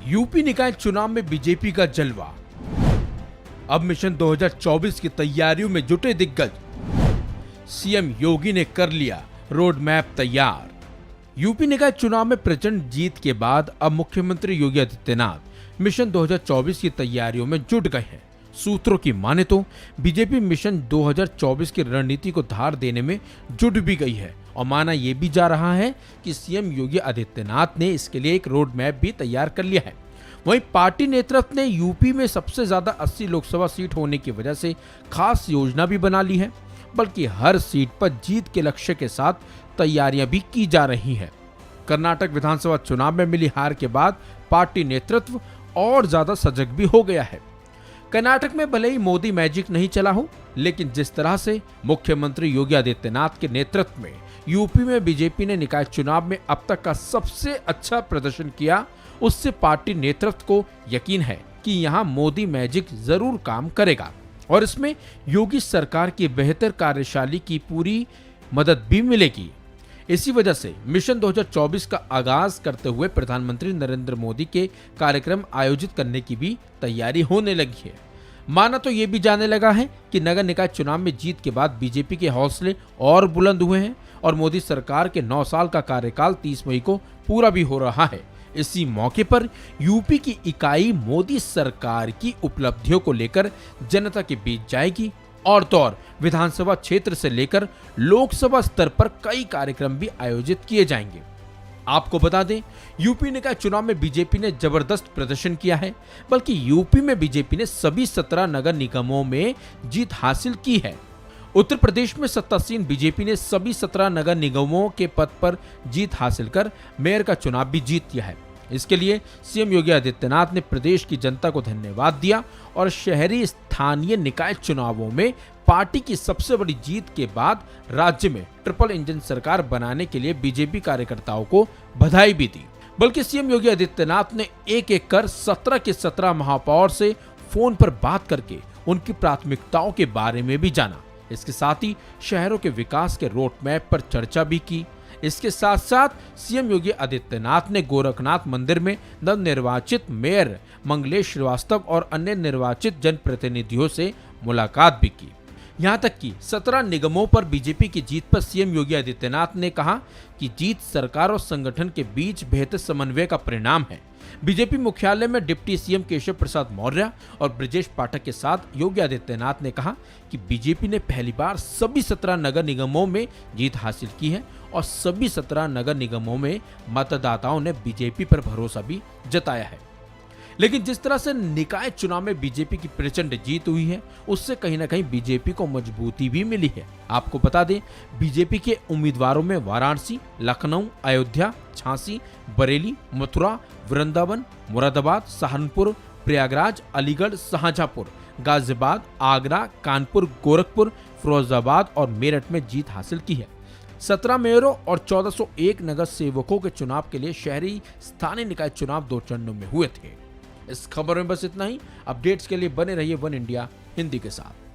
UP निकाय चुनाव में बीजेपी का जलवा। अब मिशन 2024 की तैयारियों में जुटे दिग्गज। सीएम योगी ने कर लिया रोड मैप तैयार। यूपी निकाय चुनाव में प्रचंड जीत के बाद अब मुख्यमंत्री योगी आदित्यनाथ मिशन 2024 की तैयारियों में जुट गए हैं। सूत्रों की माने तो बीजेपी मिशन 2024 की रणनीति को धार देने में जुट भी गई है और माना यह भी जा रहा है कि सीएम योगी आदित्यनाथ ने इसके लिए एक रोड मैप भी तैयार कर लिया है। वहीं पार्टी नेतृत्व ने यूपी में सबसे ज्यादा 80 लोकसभा सीट होने की वजह से खास योजना भी बना ली है, बल्कि हर सीट पर जीत के लक्ष्य के साथ तैयारियां भी की जा रही हैं। कर्नाटक विधानसभा चुनाव में मिली हार के बाद पार्टी नेतृत्व और ज्यादा सजग भी हो गया है। कर्नाटक में भले ही मोदी मैजिक नहीं चला हो, लेकिन जिस तरह से मुख्यमंत्री योगी आदित्यनाथ के नेतृत्व में यूपी में बीजेपी ने निकाय चुनाव में अब तक का सबसे अच्छा प्रदर्शन किया, उससे पार्टी नेतृत्व को यकीन है कि यहां मोदी मैजिक जरूर काम करेगा और इसमें योगी सरकार की बेहतर कार्यशैली की पूरी मदद भी मिलेगी। इसी वजह से मिशन 2024 का आगाज करते हुए प्रधानमंत्री नरेंद्र मोदी के कार्यक्रम आयोजित करने की भी तैयारी होने लगी है। माना तो ये भी जाने लगा है कि नगर निकाय चुनाव में जीत के बाद बीजेपी के हौसले और बुलंद हुए हैं और मोदी सरकार के 9 साल का कार्यकाल 30 मई को पूरा भी हो रहा है। इसी मौके पर यूपी की इकाई मोदी सरकार की उपलब्धियों को लेकर जनता के बीच जाएगी और तो और विधानसभा क्षेत्र से लेकर लोकसभा स्तर पर कई कार्यक्रम भी आयोजित किए जाएंगे। आपको बता दें, यूपी निकाय चुनाव में बीजेपी ने जबरदस्त प्रदर्शन किया है, बल्कि यूपी में बीजेपी ने सभी 17 नगर निगमों में जीत हासिल की है। उत्तर प्रदेश में सत्तासीन बीजेपी ने सभी 17 नगर निगमों के पद पर जीत हासिल कर मेयर का चुनाव भी जीत लिया है। इसके लिए सीएम योगी आदित्यनाथ ने प्रदेश की जनता को धन्यवाद दिया और शहरी स्थानीय निकाय चुनावों में पार्टी की सबसे बड़ी जीत के बाद राज्य में ट्रिपल इंजन सरकार बनाने के लिए बीजेपी कार्यकर्ताओं को बधाई भी दी। बल्कि सीएम योगी आदित्यनाथ ने एक एक कर 17 के 17 महापौर से फोन पर बात करके उनकी प्राथमिकताओं के बारे में भी जाना। इसके साथ ही शहरों के विकास के रोड मैप पर चर्चा भी की। इसके साथ साथ सीएम योगी आदित्यनाथ ने गोरखनाथ मंदिर में नवनिर्वाचित मेयर मंगलेश श्रीवास्तव और अन्य निर्वाचित जनप्रतिनिधियों से मुलाकात भी की। यहां तक कि 17 निगमों पर बीजेपी की जीत पर सीएम योगी आदित्यनाथ ने कहा कि जीत सरकार और संगठन के बीच बेहतर समन्वय का परिणाम है। बीजेपी मुख्यालय में डिप्टी सीएम केशव प्रसाद मौर्य और ब्रजेश पाठक के साथ योगी आदित्यनाथ ने कहा कि बीजेपी ने पहली बार सभी 17 नगर निगमों में जीत हासिल की है और सभी 17 नगर निगमों में मतदाताओं ने बीजेपी पर भरोसा भी जताया है। लेकिन जिस तरह से निकाय चुनाव में बीजेपी की प्रचंड जीत हुई है, उससे कहीं ना कहीं बीजेपी को मजबूती भी मिली है। आपको बता दें, बीजेपी के उम्मीदवारों में वाराणसी, लखनऊ, अयोध्या, झांसी, बरेली, मथुरा, वृंदावन, मुरादाबाद, सहारनपुर, प्रयागराज, अलीगढ़, शाहजहांपुर, गाजियाबाद, आगरा, कानपुर, गोरखपुर, फिरोजाबाद और मेरठ में जीत हासिल की है। 17 मेयरों और 1401 नगर सेवकों के चुनाव के लिए शहरी स्थानीय निकाय चुनाव 2 चरणों में हुए थे। इस खबर में बस इतना ही। अपडेट्स के लिए बने रहिए वन इंडिया हिंदी के साथ।